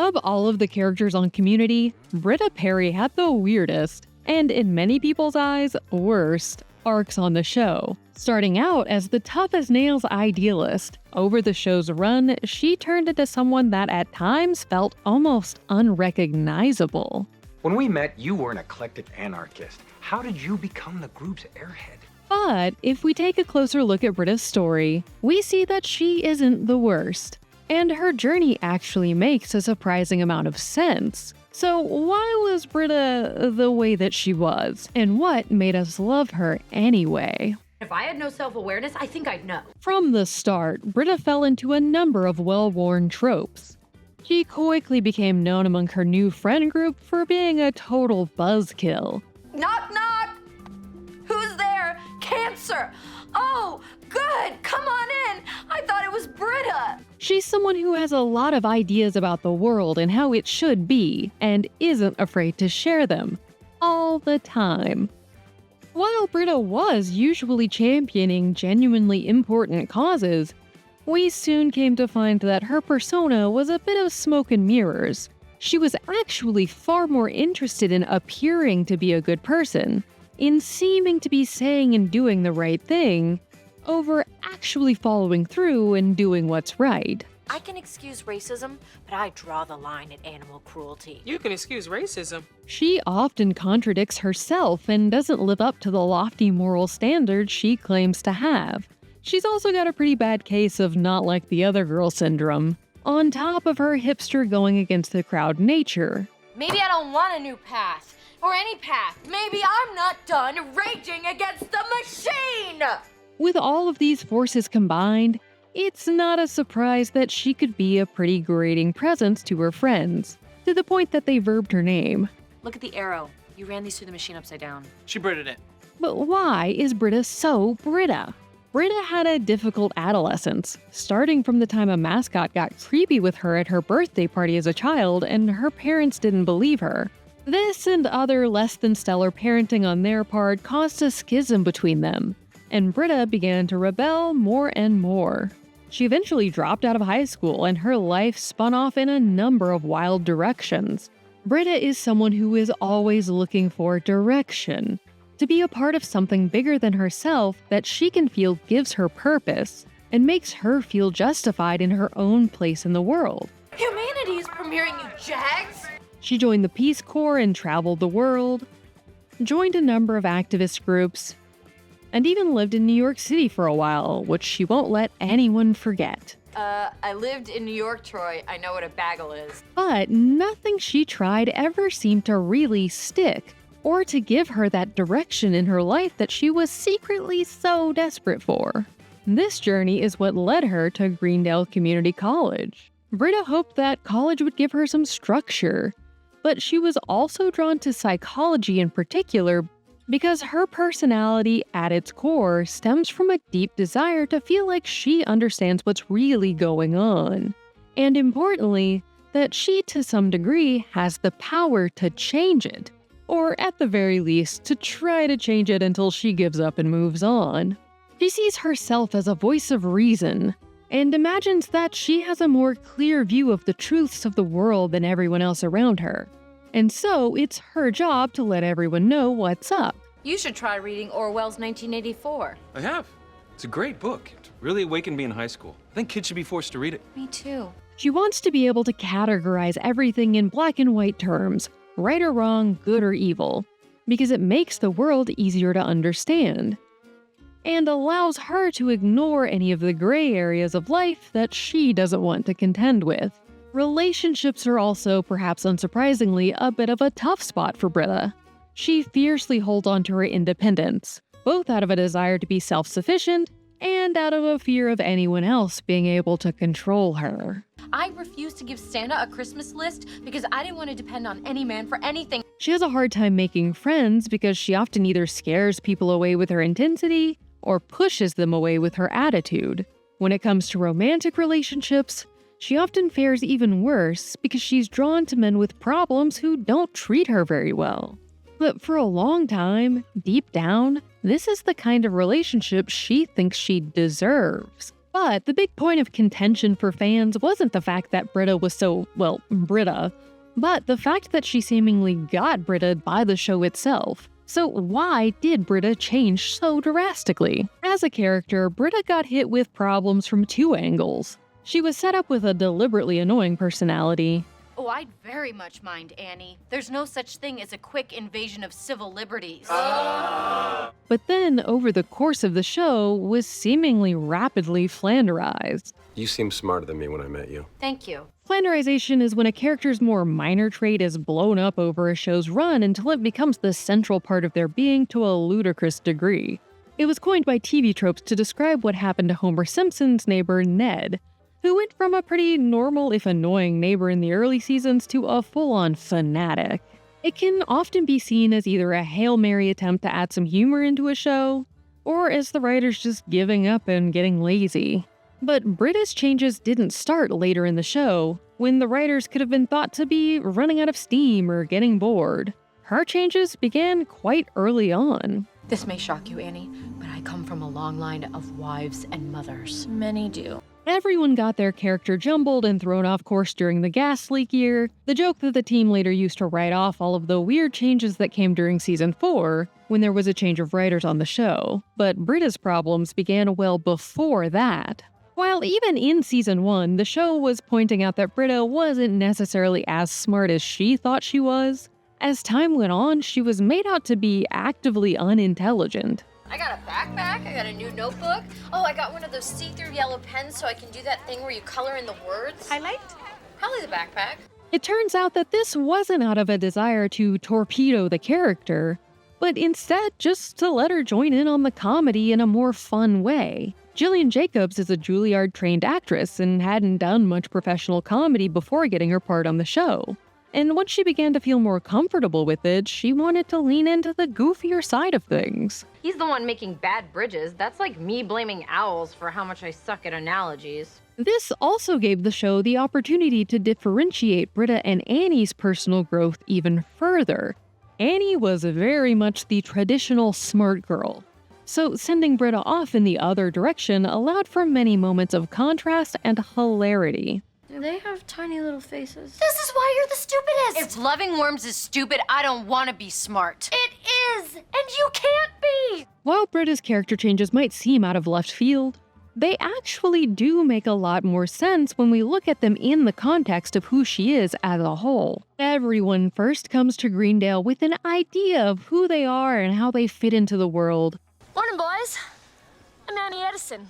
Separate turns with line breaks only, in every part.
Of all of the characters on Community, Britta Perry had the weirdest, and in many people's eyes, worst, arcs on the show. Starting out as the tough-as-nails idealist, over the show's run, she turned into someone that at times felt almost unrecognizable.
When we met, you were an eclectic anarchist. How did you become the group's airhead?
But if we take a closer look at Britta's story, we see that she isn't the worst. And her journey actually makes a surprising amount of sense. So why was Britta the way that she was? And what made us love her anyway?
If I had no self-awareness, I think I'd know.
From the start, Britta fell into a number of well-worn tropes. She quickly became known among her new friend group for being a total buzzkill.
Knock, knock! Who's there? Cancer! Oh, good! Come on in! I thought it was Britta!
She's someone who has a lot of ideas about the world and how it should be, and isn't afraid to share them. All the time. While Britta was usually championing genuinely important causes, we soon came to find that her persona was a bit of smoke and mirrors. She was actually far more interested in appearing to be a good person, in seeming to be saying and doing the right thing, over actually following through and doing what's right.
I can excuse racism, but I draw the line at animal cruelty.
You can excuse racism.
She often contradicts herself and doesn't live up to the lofty moral standards she claims to have. She's also got a pretty bad case of not like the other girl syndrome, on top of her hipster going against the crowd nature.
Maybe I don't want a new path, or any path. Maybe I'm not done raging against the machine!
With all of these forces combined, it's not a surprise that she could be a pretty grating presence to her friends, to the point that they verbed her name.
Look at the arrow. You ran these through the machine upside down.
She Britted it.
But why is Britta so Britta? Britta had a difficult adolescence, starting from the time a mascot got creepy with her at her birthday party as a child and her parents didn't believe her. This and other less than stellar parenting on their part caused a schism between them, and Britta began to rebel more and more. She eventually dropped out of high school and her life spun off in a number of wild directions. Britta is someone who is always looking for direction, to be a part of something bigger than herself that she can feel gives her purpose and makes her feel justified in her own place in the world.
Humanity is premiering, you jags!
She joined the Peace Corps and traveled the world, joined a number of activist groups, and even lived in New York City for a while, which she won't let anyone forget.
I lived in New York, Troy. I know what a bagel is.
But nothing she tried ever seemed to really stick, or to give her that direction in her life that she was secretly so desperate for. This journey is what led her to Greendale Community College. Britta hoped that college would give her some structure, but she was also drawn to psychology in particular because her personality at its core stems from a deep desire to feel like she understands what's really going on. And importantly, that she to some degree has the power to change it, or at the very least to try to change it until she gives up and moves on. She sees herself as a voice of reason, and imagines that she has a more clear view of the truths of the world than everyone else around her. And so it's her job to let everyone know what's up.
You should try reading Orwell's 1984.
I have. It's a great book. It really awakened me in high school. I think kids should be forced to read it.
Me too.
She wants to be able to categorize everything in black and white terms, right or wrong, good or evil, because it makes the world easier to understand, and allows her to ignore any of the gray areas of life that she doesn't want to contend with. Relationships are also, perhaps unsurprisingly, a bit of a tough spot for Britta. She fiercely holds on to her independence, both out of a desire to be self-sufficient and out of a fear of anyone else being able to control her.
I refused to give Santa a Christmas list because I didn't want to depend on any man for anything.
She has a hard time making friends because she often either scares people away with her intensity or pushes them away with her attitude. When it comes to romantic relationships, she often fares even worse because she's drawn to men with problems who don't treat her very well. But for a long time, deep down, this is the kind of relationship she thinks she deserves. But the big point of contention for fans wasn't the fact that Britta was so, well, Britta, but the fact that she seemingly got Britta'd by the show itself. So why did Britta change so drastically? As a character, Britta got hit with problems from two angles. She was set up with a deliberately annoying personality.
Oh, I'd very much mind, Annie. There's no such thing as a quick invasion of civil liberties.
But then, over the course of the show, was seemingly rapidly flanderized.
You seemed smarter than me when I met you.
Thank you.
Flanderization is when a character's more minor trait is blown up over a show's run until it becomes the central part of their being to a ludicrous degree. It was coined by TV tropes to describe what happened to Homer Simpson's neighbor Ned, who went from a pretty normal if annoying neighbor in the early seasons to a full-on fanatic. It can often be seen as either a Hail Mary attempt to add some humor into a show, or as the writers just giving up and getting lazy. But Britta's changes didn't start later in the show, when the writers could have been thought to be running out of steam or getting bored. Her changes began quite early on.
This may shock you, Annie, but I come from a long line of wives and mothers.
Many do.
Everyone got their character jumbled and thrown off course during the gas leak year, the joke that the team later used to write off all of the weird changes that came during season 4, when there was a change of writers on the show. But Britta's problems began well before that. While even in season 1, the show was pointing out that Britta wasn't necessarily as smart as she thought she was, as time went on, she was made out to be actively unintelligent.
I got a backpack, I got a new notebook. Oh, I got one of those see-through yellow pens so I can do that thing where you color in the words.
Highlight?
Probably the backpack.
It turns out that this wasn't out of a desire to torpedo the character, but instead just to let her join in on the comedy in a more fun way. Jillian Jacobs is a Juilliard-trained actress and hadn't done much professional comedy before getting her part on the show. And once she began to feel more comfortable with it, she wanted to lean into the goofier side of things.
He's the one making bad bridges. That's like me blaming owls for how much I suck at analogies.
This also gave the show the opportunity to differentiate Britta and Annie's personal growth even further. Annie was very much the traditional smart girl, so sending Britta off in the other direction allowed for many moments of contrast and hilarity.
They have tiny little faces.
This is why you're the stupidest! If loving worms is stupid, I don't want to be smart.
It is! And you can't be!
While Britta's character changes might seem out of left field, they actually do make a lot more sense when we look at them in the context of who she is as a whole. Everyone first comes to Greendale with an idea of who they are and how they fit into the world.
Morning, boys. I'm Annie Edison.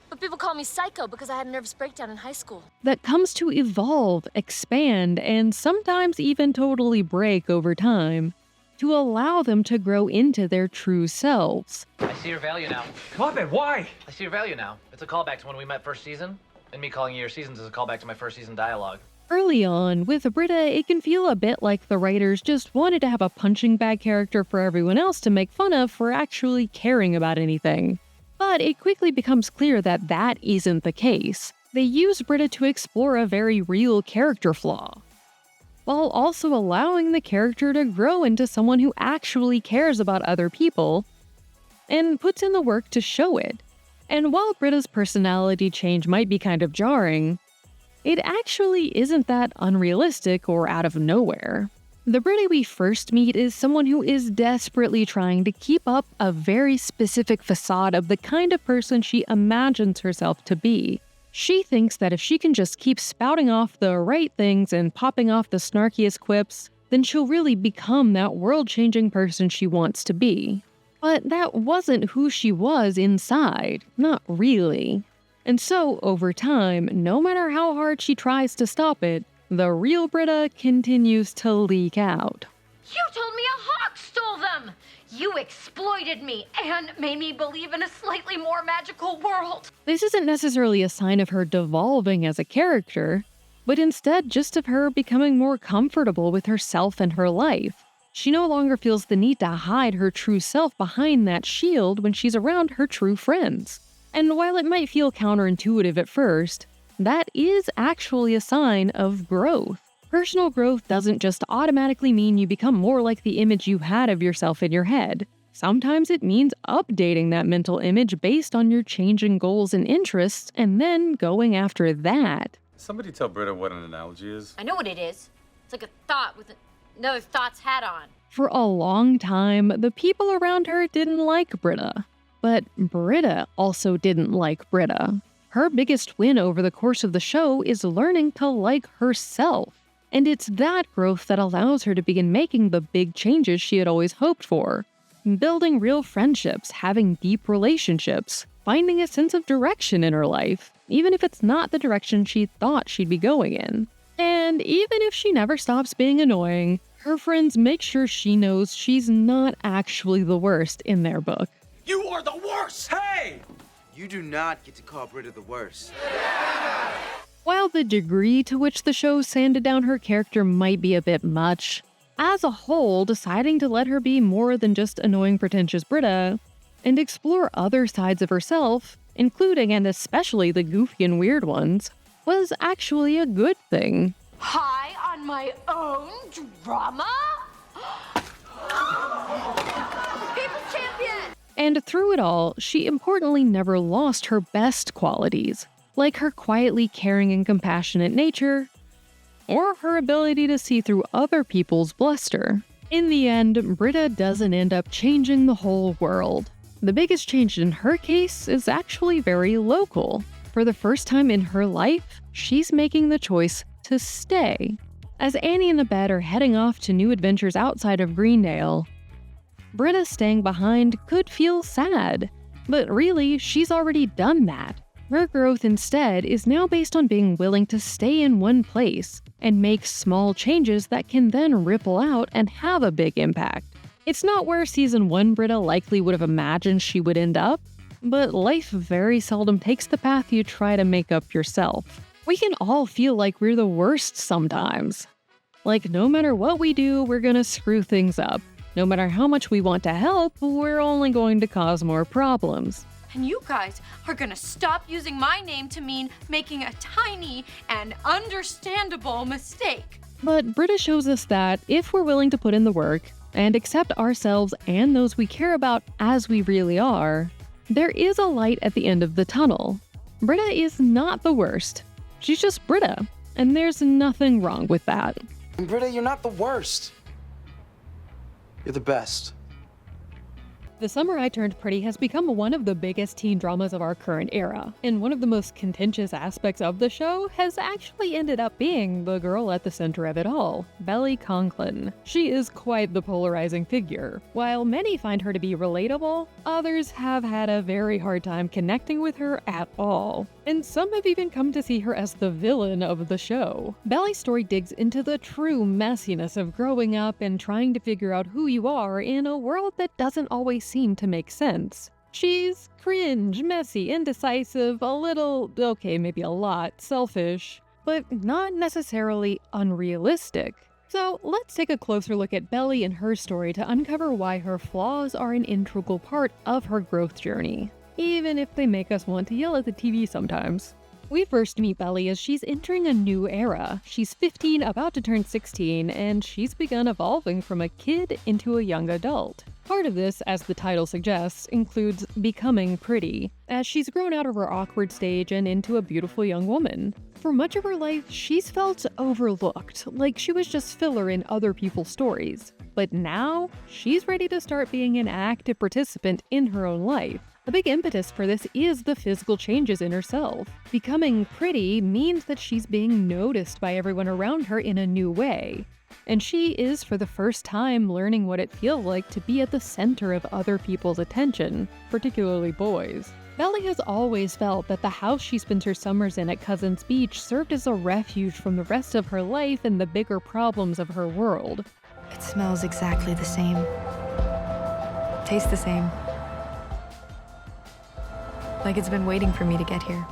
But people call me Psycho because I had a nervous breakdown in high school.
That comes to evolve, expand, and sometimes even totally break over time, to allow them to grow into their true selves.
I see your value now.
Clubbed, why?
I see your value now. It's a callback to when we met first season, and me calling you your seasons is a callback to my first season dialogue.
Early on, with Britta, it can feel a bit like the writers just wanted to have a punching bag character for everyone else to make fun of for actually caring about anything. But it quickly becomes clear that that isn't the case. They use Britta to explore a very real character flaw, while also allowing the character to grow into someone who actually cares about other people and puts in the work to show it. And while Britta's personality change might be kind of jarring, it actually isn't that unrealistic or out of nowhere. The Britta we first meet is someone who is desperately trying to keep up a very specific facade of the kind of person she imagines herself to be. She thinks that if she can just keep spouting off the right things and popping off the snarkiest quips, then she'll really become that world-changing person she wants to be. But that wasn't who she was inside, not really. And so, over time, no matter how hard she tries to stop it, the real Britta continues to leak out.
You told me a hawk stole them! You exploited me and made me believe in a slightly more magical world.
This isn't necessarily a sign of her devolving as a character, but instead just of her becoming more comfortable with herself and her life. She no longer feels the need to hide her true self behind that shield when she's around her true friends. And while it might feel counterintuitive at first, that is actually a sign of growth. Personal growth doesn't just automatically mean you become more like the image you had of yourself in your head. Sometimes it means updating that mental image based on your changing goals and interests and then going after that.
Somebody tell Britta what an analogy is.
I know what it is. It's like a thought with another thought's hat on.
For a long time, the people around her didn't like Britta. But Britta also didn't like Britta. Her biggest win over the course of the show is learning to like herself. And it's that growth that allows her to begin making the big changes she had always hoped for. Building real friendships, having deep relationships, finding a sense of direction in her life, even if it's not the direction she thought she'd be going in. And even if she never stops being annoying, her friends make sure she knows she's not actually the worst in their book.
You are the worst!
Hey!
You do not get to call Britta the worst.
While the degree to which the show sanded down her character might be a bit much, as a whole, deciding to let her be more than just annoying, pretentious Britta, and explore other sides of herself, including and especially the goofy and weird ones, was actually a good thing.
High on my own drama?
People's champion!
And through it all, she importantly never lost her best qualities, like her quietly caring and compassionate nature, or her ability to see through other people's bluster. In the end, Britta doesn't end up changing the whole world. The biggest change in her case is actually very local. For the first time in her life, she's making the choice to stay. As Annie and the Bed are heading off to new adventures outside of Greendale, Britta staying behind could feel sad, but really, she's already done that. Her growth instead is now based on being willing to stay in one place and make small changes that can then ripple out and have a big impact. It's not where season 1 Britta likely would have imagined she would end up, but life very seldom takes the path you try to make up yourself. We can all feel like we're the worst sometimes. Like no matter what we do, we're gonna screw things up. No matter how much we want to help, we're only going to cause more problems.
And you guys are gonna stop using my name to mean making a tiny and understandable mistake.
But Britta shows us that if we're willing to put in the work and accept ourselves and those we care about as we really are, there is a light at the end of the tunnel. Britta is not the worst. She's just Britta, and there's nothing wrong with that.
And Britta, you're not the worst. You're the best.
The Summer I Turned Pretty has become one of the biggest teen dramas of our current era, and one of the most contentious aspects of the show has actually ended up being the girl at the center of it all, Belly Conklin. She is quite the polarizing figure. While many find her to be relatable, others have had a very hard time connecting with her at all. And some have even come to see her as the villain of the show. Belly's story digs into the true messiness of growing up and trying to figure out who you are in a world that doesn't always seem to make sense. She's cringe, messy, indecisive, a little, okay, maybe a lot, selfish, but not necessarily unrealistic. So let's take a closer look at Belly and her story to uncover why her flaws are an integral part of her growth journey, even if they make us want to yell at the TV sometimes. We first meet Belly as she's entering a new era. She's 15, about to turn 16, and she's begun evolving from a kid into a young adult. Part of this, as the title suggests, includes becoming pretty, as she's grown out of her awkward stage and into a beautiful young woman. For much of her life, she's felt overlooked, like she was just filler in other people's stories. But now, she's ready to start being an active participant in her own life. A big impetus for this is the physical changes in herself. Becoming pretty means that she's being noticed by everyone around her in a new way. And she is, for the first time, learning what it feels like to be at the center of other people's attention, particularly boys. Belly has always felt that the house she spends her summers in at Cousin's Beach served as a refuge from the rest of her life and the bigger problems of her world.
It smells exactly the same. Tastes the same. Like it's been waiting for me to get here.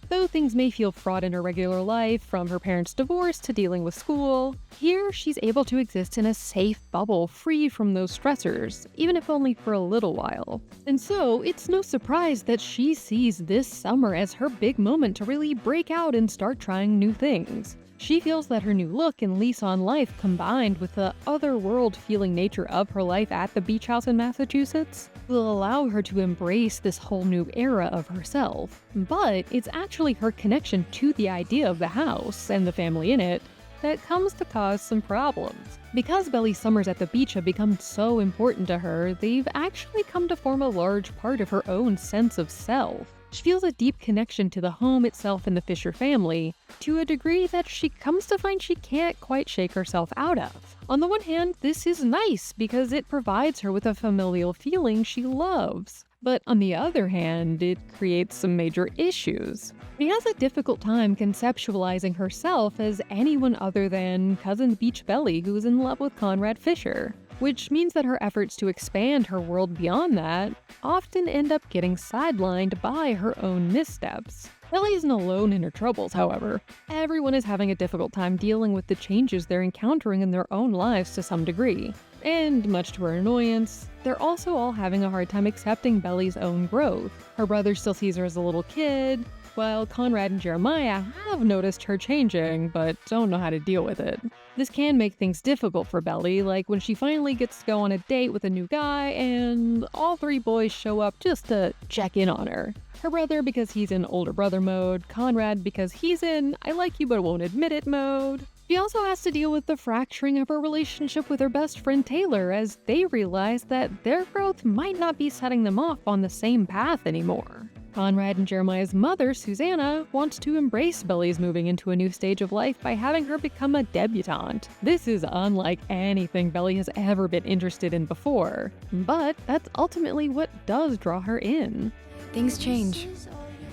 Though things may feel fraught in her regular life, from her parents' divorce to dealing with school, here she's able to exist in a safe bubble free from those stressors, even if only for a little while. And so, it's no surprise that she sees this summer as her big moment to really break out and start trying new things. She feels that her new look and lease on life, combined with the otherworld-feeling nature of her life at the beach house in Massachusetts, will allow her to embrace this whole new era of herself. But it's actually her connection to the idea of the house and the family in it that comes to cause some problems. Because Belly's summers at the beach have become so important to her, they've actually come to form a large part of her own sense of self. She feels a deep connection to the home itself and the Fisher family, to a degree that she comes to find she can't quite shake herself out of. On the one hand, this is nice because it provides her with a familial feeling she loves. But on the other hand, it creates some major issues. She has a difficult time conceptualizing herself as anyone other than Cousin Beach Belly, who's in love with Conrad Fisher, which means that her efforts to expand her world beyond that often end up getting sidelined by her own missteps. Belly isn't alone in her troubles, however. Everyone is having a difficult time dealing with the changes they're encountering in their own lives to some degree. And much to her annoyance, they're also all having a hard time accepting Belly's own growth. Her brother still sees her as a little kid, while Conrad and Jeremiah have noticed her changing, but don't know how to deal with it. This can make things difficult for Belly, like when she finally gets to go on a date with a new guy and all three boys show up just to check in on her. Her brother because he's in older brother mode, Conrad because he's in I like you but won't admit it mode. She also has to deal with the fracturing of her relationship with her best friend Taylor as they realize that their growth might not be setting them off on the same path anymore. Conrad and Jeremiah's mother, Susanna, wants to embrace Belly's moving into a new stage of life by having her become a debutante. This is unlike anything Belly has ever been interested in before, but that's ultimately what does draw her in.
Things change,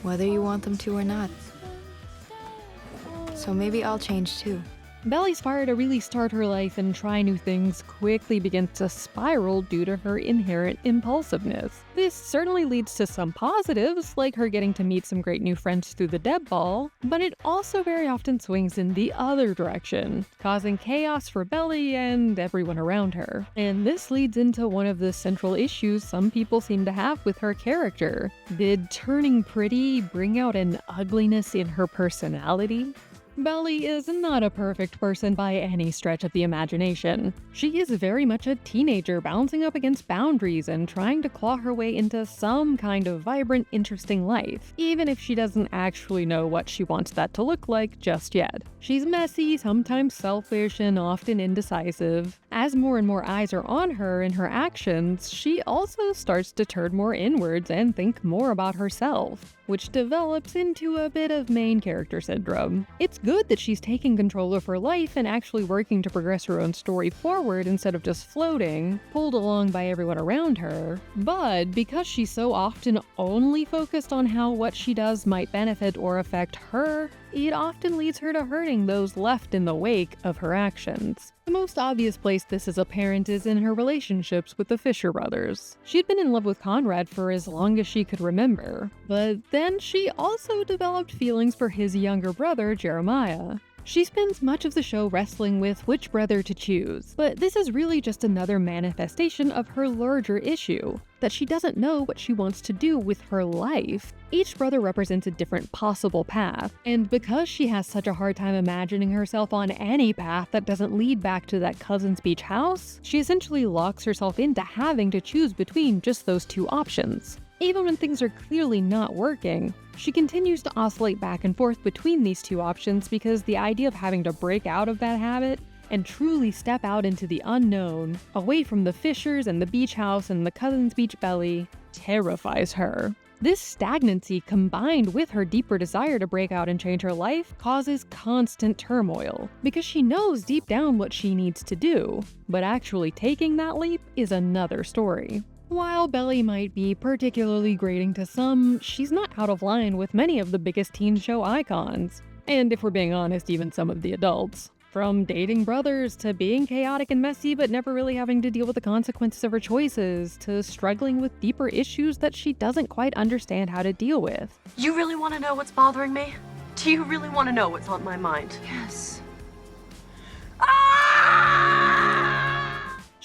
whether you want them to or not. So maybe I'll change too.
Belly's fire to really start her life and try new things quickly begins to spiral due to her inherent impulsiveness. This certainly leads to some positives, like her getting to meet some great new friends through the Deb Ball, but it also very often swings in the other direction, causing chaos for Belly and everyone around her. And this leads into one of the central issues some people seem to have with her character. Did turning pretty bring out an ugliness in her personality? Belly is not a perfect person by any stretch of the imagination. She is very much a teenager bouncing up against boundaries and trying to claw her way into some kind of vibrant, interesting life, even if she doesn't actually know what she wants that to look like just yet. She's messy, sometimes selfish, and often indecisive. As more and more eyes are on her and her actions, she also starts to turn more inwards and think more about herself, which develops into a bit of main character syndrome. It's good that she's taking control of her life and actually working to progress her own story forward instead of just floating, pulled along by everyone around her, but because she's so often only focused on how what she does might benefit or affect her, it often leads her to hurting those left in the wake of her actions. The most obvious place this is apparent is in her relationships with the Fisher brothers. She'd been in love with Conrad for as long as she could remember, but then she also developed feelings for his younger brother, Jeremiah. She spends much of the show wrestling with which brother to choose, but this is really just another manifestation of her larger issue, that she doesn't know what she wants to do with her life. Each brother represents a different possible path, and because she has such a hard time imagining herself on any path that doesn't lead back to that cousin's beach house, she essentially locks herself into having to choose between just those two options. Even when things are clearly not working, she continues to oscillate back and forth between these two options because the idea of having to break out of that habit and truly step out into the unknown, away from the Fishers and the beach house and the cousin's beach belly, terrifies her. This stagnancy, combined with her deeper desire to break out and change her life, causes constant turmoil, because she knows deep down what she needs to do, but actually taking that leap is another story. While Belly might be particularly grating to some, she's not out of line with many of the biggest teen show icons, and if we're being honest, even some of the adults. From dating brothers, to being chaotic and messy but never really having to deal with the consequences of her choices, to struggling with deeper issues that she doesn't quite understand how to deal with.
You really want to know what's bothering me? Do you really want to know what's on my mind?
Yes.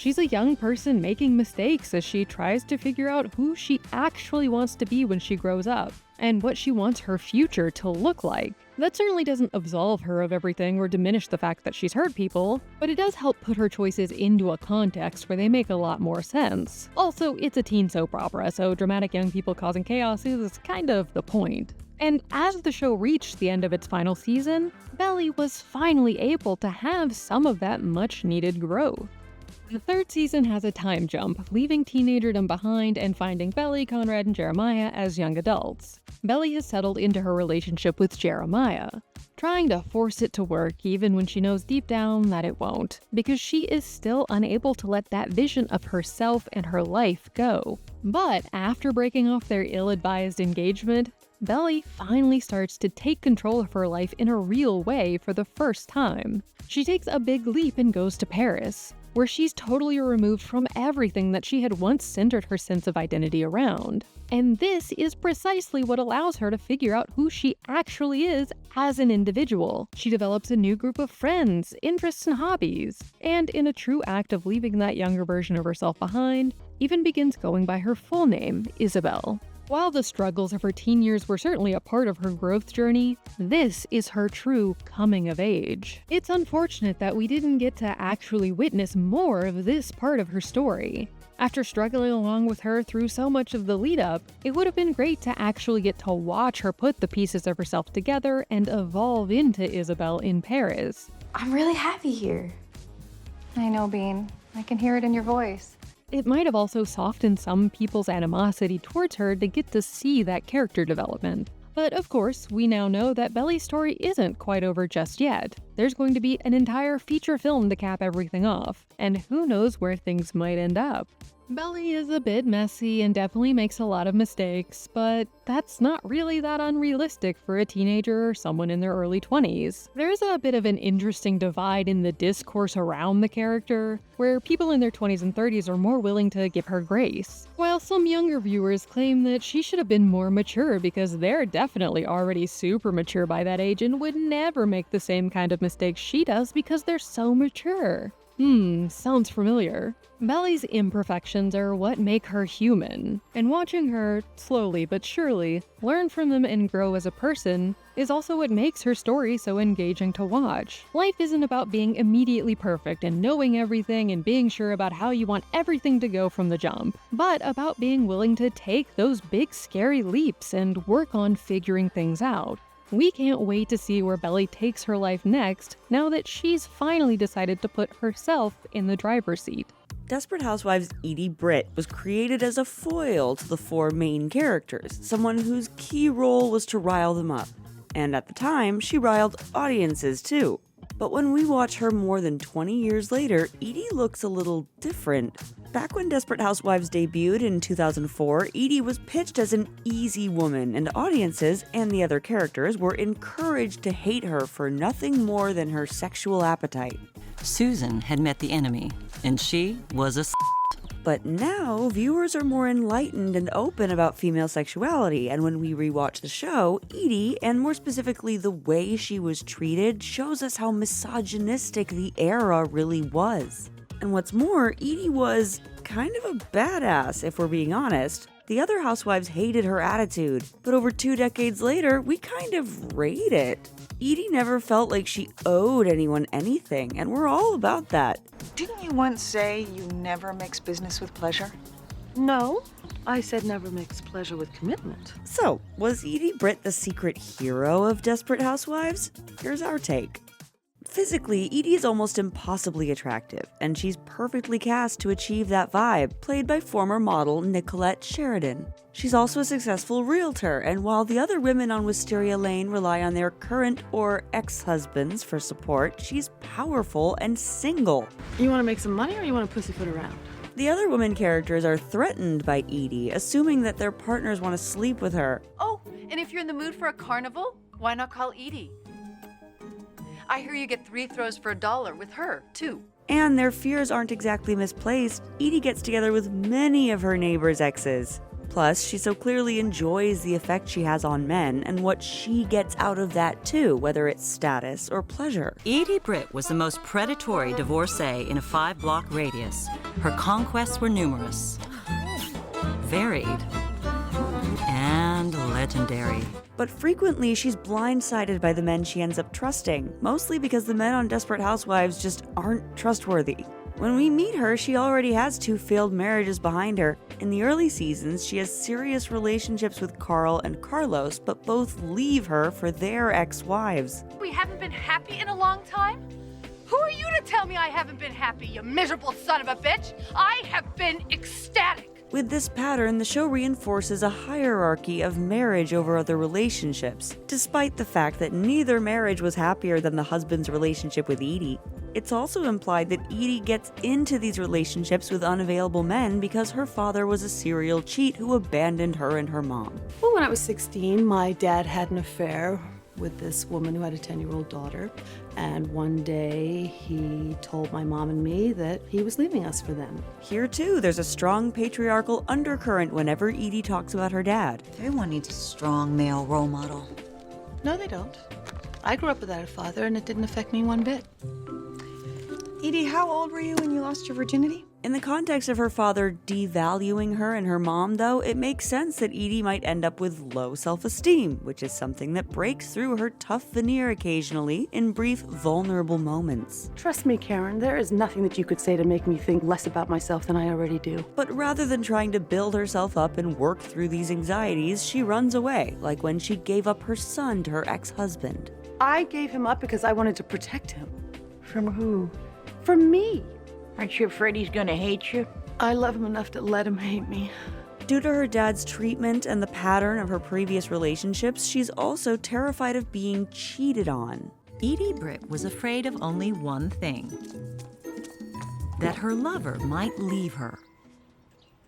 She's a young person making mistakes as she tries to figure out who she actually wants to be when she grows up, and what she wants her future to look like. That certainly doesn't absolve her of everything or diminish the fact that she's hurt people, but it does help put her choices into a context where they make a lot more sense. Also, it's a teen soap opera, so dramatic young people causing chaos is kind of the point. And as the show reached the end of its final season, Belly was finally able to have some of that much-needed growth. The third season has a time jump, leaving teenagerdom behind and finding Belly, Conrad, and Jeremiah as young adults. Belly has settled into her relationship with Jeremiah, trying to force it to work even when she knows deep down that it won't, because she is still unable to let that vision of herself and her life go. But after breaking off their ill-advised engagement, Belly finally starts to take control of her life in a real way for the first time. She takes a big leap and goes to Paris, where she's totally removed from everything that she had once centered her sense of identity around. And this is precisely what allows her to figure out who she actually is as an individual. She develops a new group of friends, interests, and hobbies, and in a true act of leaving that younger version of herself behind, even begins going by her full name, Isabel. While the struggles of her teen years were certainly a part of her growth journey, this is her true coming of age. It's unfortunate that we didn't get to actually witness more of this part of her story. After struggling along with her through so much of the lead-up, it would have been great to actually get to watch her put the pieces of herself together and evolve into Isabel in Paris.
I'm really happy here. I know, Bean. I can hear it in your voice.
It might have also softened some people's animosity towards her to get to see that character development. But of course, we now know that Belly's story isn't quite over just yet. There's going to be an entire feature film to cap everything off, and who knows where things might end up. Belly is a bit messy and definitely makes a lot of mistakes, but that's not really that unrealistic for a teenager or someone in their early 20s. There's a bit of an interesting divide in the discourse around the character, where people in their 20s and 30s are more willing to give her grace, while some younger viewers claim that she should have been more mature because they're definitely already super mature by that age and would never make the same kind of mistakes she does because they're so mature. Sounds familiar. Belly's imperfections are what make her human, and watching her, slowly but surely, learn from them and grow as a person is also what makes her story so engaging to watch. Life isn't about being immediately perfect and knowing everything and being sure about how you want everything to go from the jump, but about being willing to take those big scary leaps and work on figuring things out. We can't wait to see where Belly takes her life next, now that she's finally decided to put herself in the driver's seat.
Desperate Housewives' Edie Britt was created as a foil to the four main characters, someone whose key role was to rile them up. And at the time, she riled audiences too. But when we watch her more than 20 years later, Edie looks a little different. Back when Desperate Housewives debuted in 2004, Edie was pitched as an easy woman, and audiences and the other characters were encouraged to hate her for nothing more than her sexual appetite.
Susan had met the enemy, and she was a
But now, viewers are more enlightened and open about female sexuality, and when we rewatch the show, Edie, and more specifically the way she was treated, shows us how misogynistic the era really was. And what's more, Edie was kind of a badass, if we're being honest. The other housewives hated her attitude, but over 2 decades later, we kind of rate it. Edie never felt like she owed anyone anything, and we're all about that.
Didn't you once say you never mix business with pleasure?
No, I said never mix pleasure with commitment.
So, was Edie Britt the secret hero of Desperate Housewives? Here's our take. Physically, Edie is almost impossibly attractive, and she's perfectly cast to achieve that vibe, played by former model Nicolette Sheridan. She's also a successful realtor, and while the other women on Wisteria Lane rely on their current or ex-husbands for support, she's powerful and single.
You want to make some money or you want to pussyfoot around?
The other women characters are threatened by Edie, assuming that their partners want to sleep with her.
Oh, and if you're in the mood for a carnival, why not call Edie? I hear you get 3 throws for $1 with her, too.
And their fears aren't exactly misplaced. Edie gets together with many of her neighbors' exes. Plus, she so clearly enjoys the effect she has on men and what she gets out of that too, whether it's status or pleasure.
Edie Britt was the most predatory divorcee in a 5-block radius. Her conquests were numerous, varied, and legendary.
But frequently, she's blindsided by the men she ends up trusting, mostly because the men on Desperate Housewives just aren't trustworthy. When we meet her, she already has 2 failed marriages behind her. In the early seasons, she has serious relationships with Carl and Carlos, but both leave her for their ex-wives.
We haven't been happy in a long time? Who are you to tell me I haven't been happy, you miserable son of a bitch? I have been ecstatic.
With this pattern, the show reinforces a hierarchy of marriage over other relationships, despite the fact that neither marriage was happier than the husband's relationship with Edie. It's also implied that Edie gets into these relationships with unavailable men because her father was a serial cheat who abandoned her and her mom.
Well, when I was 16, my dad had an affair with this woman who had a 10-year-old daughter, and one day he told my mom and me that he was leaving us for them.
Here too, there's a strong patriarchal undercurrent whenever Edie talks about her dad.
Everyone needs a strong male role model.
No, they don't. I grew up without a father, and it didn't affect me one bit.
Edie, how old were you when you lost your virginity?
In the context of her father devaluing her and her mom, though, it makes sense that Edie might end up with low self-esteem, which is something that breaks through her tough veneer occasionally in brief, vulnerable moments.
Trust me, Karen, there is nothing that you could say to make me think less about myself than I already do.
But rather than trying to build herself up and work through these anxieties, she runs away, like when she gave up her son to her ex-husband.
I gave him up because I wanted to protect him.
From who?
From me.
Aren't you afraid he's gonna hate you?
I love him enough to let him hate me.
Due to her dad's treatment and the pattern of her previous relationships, she's also terrified of being cheated on.
Edie Britt was afraid of only one thing: that her lover might leave her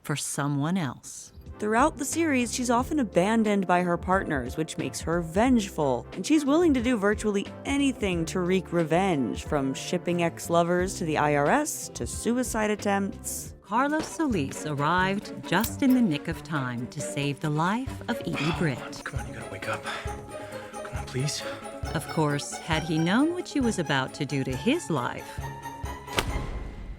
for someone else.
Throughout the series, she's often abandoned by her partners, which makes her vengeful, and she's willing to do virtually anything to wreak revenge, from shipping ex-lovers to the IRS to suicide attempts.
Carlos Solis arrived just in the nick of time to save the life of Edie Britt.
Come on, you gotta wake up. Come on, please.
Of course, had he known what she was about to do to his life,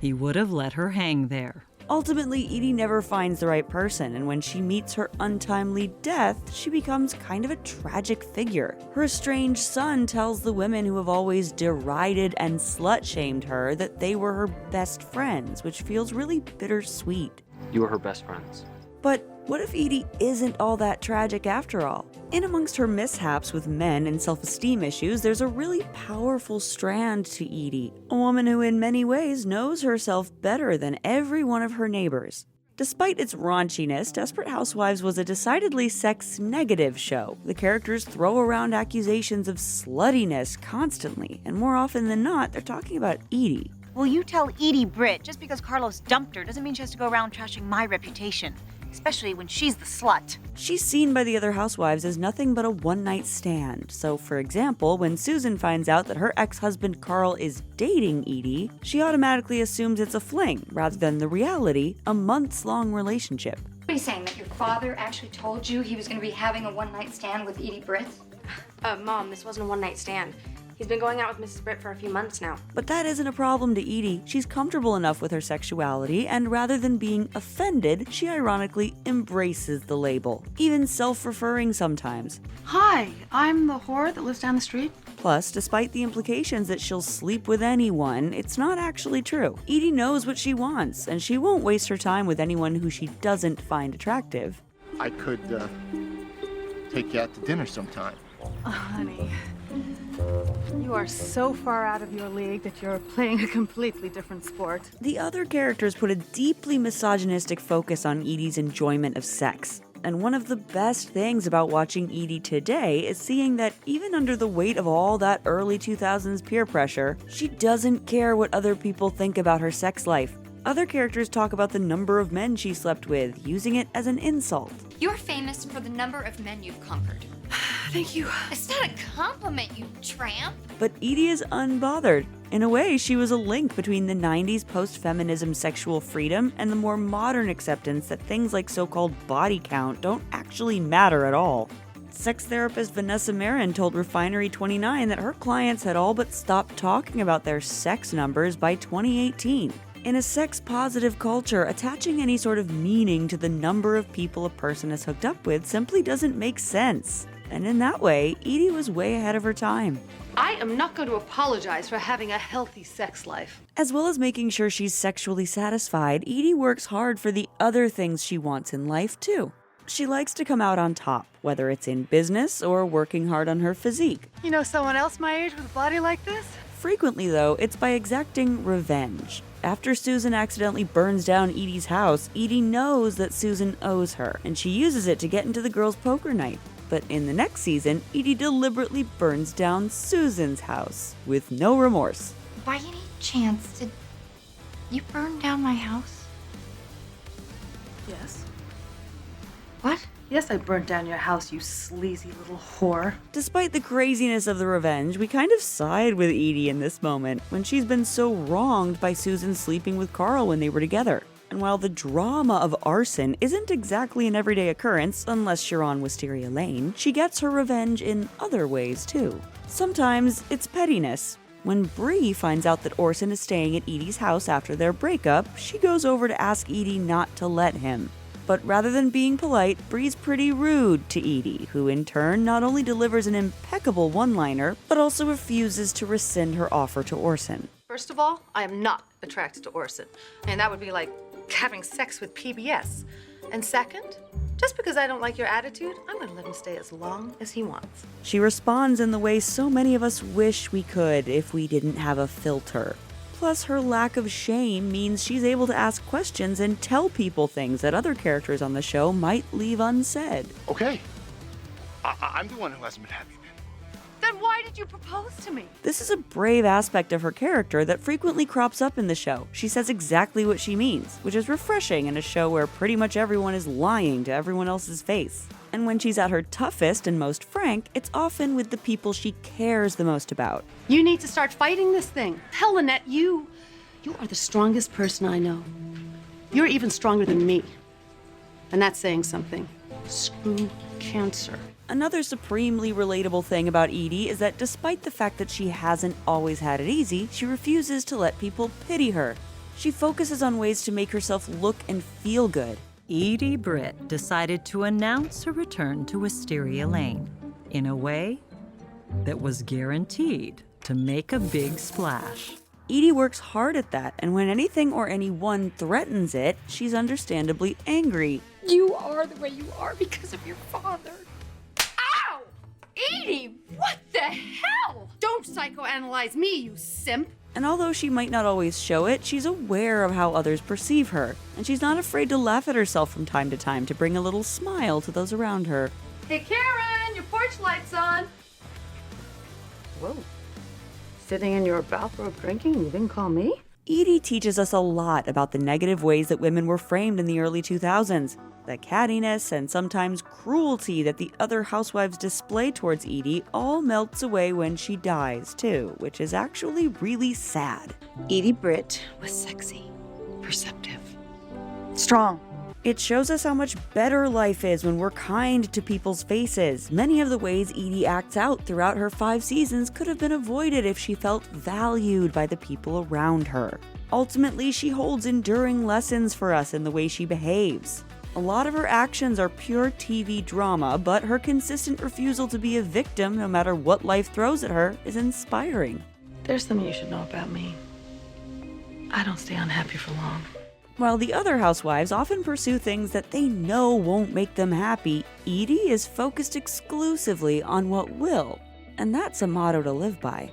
he would have let her hang there.
Ultimately, Edie never finds the right person, and when she meets her untimely death, she becomes kind of a tragic figure. Her estranged son tells the women who have always derided and slut-shamed her that they were her best friends, which feels really bittersweet.
You were her best friends.
But what if Edie isn't all that tragic after all? In amongst her mishaps with men and self-esteem issues, there's a really powerful strand to Edie, a woman who in many ways knows herself better than every one of her neighbors. Despite its raunchiness, Desperate Housewives was a decidedly sex-negative show. The characters throw around accusations of sluttiness constantly, and more often than not, they're talking about Edie.
Will you tell Edie Britt just because Carlos dumped her doesn't mean she has to go around trashing my reputation? Especially when she's the slut.
She's seen by the other housewives as nothing but a one-night stand. So, for example, when Susan finds out that her ex-husband Carl is dating Edie, she automatically assumes it's a fling, rather than the reality, a months-long relationship.
What are you saying, that your father actually told you he was going to be having a one-night stand with Edie Britt?
Mom, this wasn't a one-night stand. He's been going out with Mrs. Britt for a few months now.
But that isn't a problem to Edie. She's comfortable enough with her sexuality, and rather than being offended, she ironically embraces the label, even self-referring sometimes.
Hi, I'm the whore that lives down the street.
Plus, despite the implications that she'll sleep with anyone, it's not actually true. Edie knows what she wants, and she won't waste her time with anyone who she doesn't find attractive.
I could, take you out to dinner sometime.
Oh, honey. You are so far out of your league that you're playing a completely different sport.
The other characters put a deeply misogynistic focus on Edie's enjoyment of sex. And one of the best things about watching Edie today is seeing that even under the weight of all that early 2000s peer pressure, she doesn't care what other people think about her sex life. Other characters talk about the number of men she slept with, using it as an insult.
You're famous for the number of men you've conquered.
Thank you.
It's not a compliment, you tramp.
But Edie is unbothered. In a way, she was a link between the 90s post-feminism sexual freedom and the more modern acceptance that things like so-called body count don't actually matter at all. Sex therapist Vanessa Marin told Refinery29 that her clients had all but stopped talking about their sex numbers by 2018. In a sex-positive culture, attaching any sort of meaning to the number of people a person is hooked up with simply doesn't make sense. And in that way, Edie was way ahead of her time.
I am not going to apologize for having a healthy sex life.
As well as making sure she's sexually satisfied, Edie works hard for the other things she wants in life, too. She likes to come out on top, whether it's in business or working hard on her physique.
You know someone else my age with a body like this?
Frequently, though, it's by exacting revenge. After Susan accidentally burns down Edie's house, Edie knows that Susan owes her, and she uses it to get into the girls' poker night. But in the next season, Edie deliberately burns down Susan's house, with no remorse.
By any chance, did you burn down my house?
Yes.
What?
Yes, I burnt down your house, you sleazy little whore.
Despite the craziness of the revenge, we kind of side with Edie in this moment, when she's been so wronged by Susan sleeping with Carl when they were together. And while the drama of arson isn't exactly an everyday occurrence, unless you're on Wisteria Lane, she gets her revenge in other ways too. Sometimes it's pettiness. When Bree finds out that Orson is staying at Edie's house after their breakup, she goes over to ask Edie not to let him. But rather than being polite, Bree's pretty rude to Edie, who in turn not only delivers an impeccable one-liner, but also refuses to rescind her offer to Orson.
First of all, I am not attracted to Orson. And that would be like having sex with PBS. And second, just because I don't like your attitude, I'm gonna let him stay as long as he wants.
She responds in the way so many of us wish we could if we didn't have a filter. Plus, her lack of shame means she's able to ask questions and tell people things that other characters on the show might leave unsaid.
Okay. I'm the one who hasn't been happy then.
Then why did you propose to me?
This is a brave aspect of her character that frequently crops up in the show. She says exactly what she means, which is refreshing in a show where pretty much everyone is lying to everyone else's face. And when she's at her toughest and most frank, it's often with the people she cares the most about.
You need to start fighting this thing. Hell, Lynette, you are the strongest person I know. You're even stronger than me. And that's saying something. Screw cancer.
Another supremely relatable thing about Edie is that despite the fact that she hasn't always had it easy, she refuses to let people pity her. She focuses on ways to make herself look and feel good.
Edie Britt decided to announce her return to Wisteria Lane in a way that was guaranteed to make a big splash.
Edie works hard at that, and when anything or anyone threatens it, she's understandably angry.
You are the way you are because of your father.
Ow! Edie, what the hell? Don't psychoanalyze me, you simp.
And although she might not always show it, she's aware of how others perceive her, and she's not afraid to laugh at herself from time to time to bring a little smile to those around her.
Hey, Karen, your porch light's on. Whoa. Sitting in your bathrobe drinking, you didn't call me?
Edie teaches us a lot about the negative ways that women were framed in the early 2000s. The cattiness and sometimes cruelty that the other housewives display towards Edie all melts away when she dies, too, which is actually really sad.
Edie Britt was sexy, perceptive, strong.
It shows us how much better life is when we're kind to people's faces. Many of the ways Edie acts out throughout her 5 seasons could have been avoided if she felt valued by the people around her. Ultimately, she holds enduring lessons for us in the way she behaves. A lot of her actions are pure TV drama, but her consistent refusal to be a victim no matter what life throws at her is inspiring.
There's something you should know about me. I don't stay unhappy for long.
While the other housewives often pursue things that they know won't make them happy, Edie is focused exclusively on what will. And that's a motto to live by.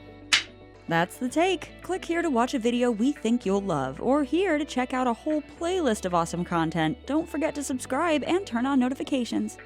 That's The Take. Click here to watch a video we think you'll love, or here to check out a whole playlist of awesome content. Don't forget to subscribe and turn on notifications.